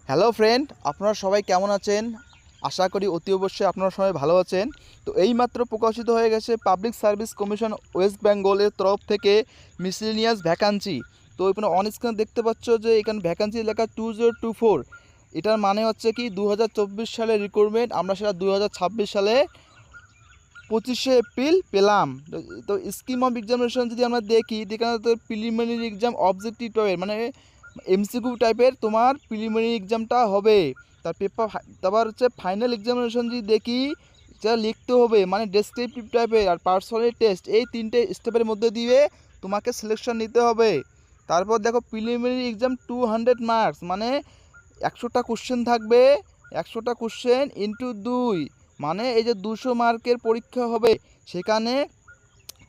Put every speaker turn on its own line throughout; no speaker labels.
Hello friend, আপনারা সবাই কেমন আছেন? আশা করি অতি অবশ্যই আপনারা সবাই ভালো আছেন। তো এইমাত্র প্রকাশিত হয়ে গেছে পাবলিক সার্ভিস কমিশন ওয়েস্ট বেঙ্গলের তরফ থেকে মিসেলেনিয়াস ভ্যাকান্সি। তো এখানে অন স্ক্রিনে দেখতে পাচ্ছ যে এখানে ভ্যাকান্সি লেখা 2024। এটার মানে হচ্ছে কি 2024 সালে রিক্রুটমেন্ট, আমরা সেটা 2026 সালে 25শে এপ্রিল পেলাম। তো স্কিম অফ এক্সামিনেশন যদি আমরা দেখি, এখানে তো প্রিলিমিনারি এক্সাম অবজেক্টিভ টাইপের, মানে এমসিকিউ টাইপের তোমার প্রিলিমিনারি এক্সামটা হবে। তার পেপার, তারপর হচ্ছে ফাইনাল এক্সামিনেশন যদি দেখি, যা লিখতে হবে মানে ডেসক্রিপটিভ টাইপের আর পার্সোনালিটি টেস্ট, এই তিনটে স্টেপের মধ্যে দিয়ে তোমাকে সিলেকশন নিতে হবে। তারপর দেখো প্রিলিমিনারি এক্সাম 200 মার্কস, মানে 100টা কোশ্চেন থাকবে, 100টা কোশ্চেন ইন্টু 2, মানে এই যে 200 মার্কের পরীক্ষা হবে। সেখানে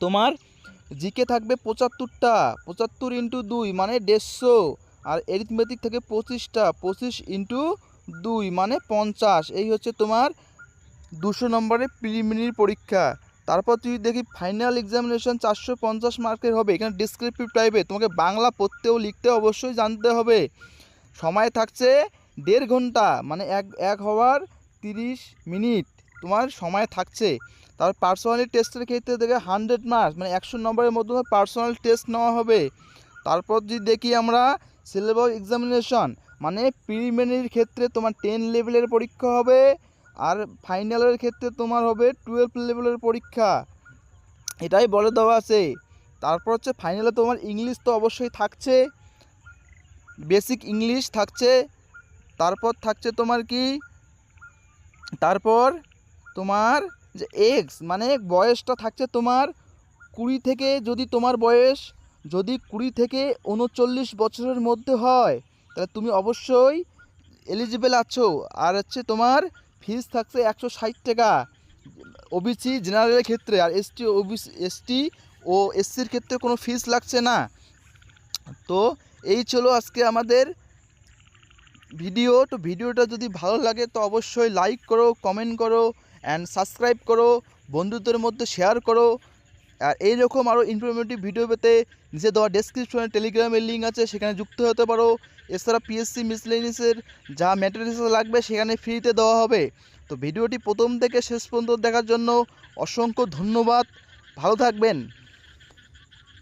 তোমার জিকে থাকবে 75টা, 75 ইন্টু 2 মানে 150, আর এরিথমেটিক থেকে 25টা, 25 ইন্টু 2 মানে 50। এই হচ্ছে তোমার 200 নম্বরের প্রিলিমিনারি পরীক্ষা। তারপর তুই দেখি ফাইনাল এক্সামিনেশন 450 মার্কের হবে। এখানে ডিসক্রিপটিভ টাইপে তোমাকে বাংলা পড়তেও লিখতে অবশ্যই জানতে হবে। সময় থাকছে 1.5 ঘন্টা, মানে এক হওয়ার 30 মিনিট তোমার সময় থাকছে। তারপর পার্সোনালি টেস্টের ক্ষেত্রে দেখে 100 মার্কস, মানে 100 নম্বরের মধ্যে পার্সোনাল টেস্ট নেওয়া হবে। তারপর যদি দেখি আমরা সিলেবাস এক্সামিনেশন, মানে প্রিলিমিনারির ক্ষেত্রে তোমার 10 লেভেলের পরীক্ষা হবে, আর ফাইনালের ক্ষেত্রে তোমার হবে 12 লেভেলের পরীক্ষা, এটাই বলে দেওয়া আছে। তারপর হচ্ছে ফাইনালে তোমার ইংলিশ তো অবশ্যই থাকছে, বেসিক ইংলিশ থাকছে। তারপর থাকছে তোমার কি, তারপর তোমার যে এক্স মানে বয়সটা থাকছে তোমার 20 থেকে, যদি তোমার বয়স যদি 20 থেকে 39 বছরের মধ্যে হয় তাহলে তুমি অবশ্যই এলিজিবল আছো। আর হচ্ছে তোমার ফিস থাকছে 160 টাকা ওবিসি জেনারেলের ক্ষেত্রে, আর এসটি ও এসসির ক্ষেত্রে কোনো ফিস লাগছে না। তো এই ছিল আজকে আমাদের ভিডিও। তো ভিডিওটা যদি ভালো লাগে তো অবশ্যই লাইক করো, কমেন্ট করো অ্যান্ড সাবস্ক্রাইব করো, বন্ধুদের মধ্যে শেয়ার করো। আর এইরকম আরও ইনফরমেটিভ ভিডিও পেতে নিচে দেওয়া ডেসক্রিপশনে টেলিগ্রামের লিঙ্ক আছে, সেখানে যুক্ত হতে পারো। এছাড়া পিএসসি মিসলেনিয়াসের যা ম্যাটেরিয়ালস লাগবে সেখানে ফ্রিতে দেওয়া হবে। তো ভিডিওটি প্রথম থেকে শেষ পর্যন্ত দেখার জন্য অসংখ্য ধন্যবাদ। ভালো থাকবেন।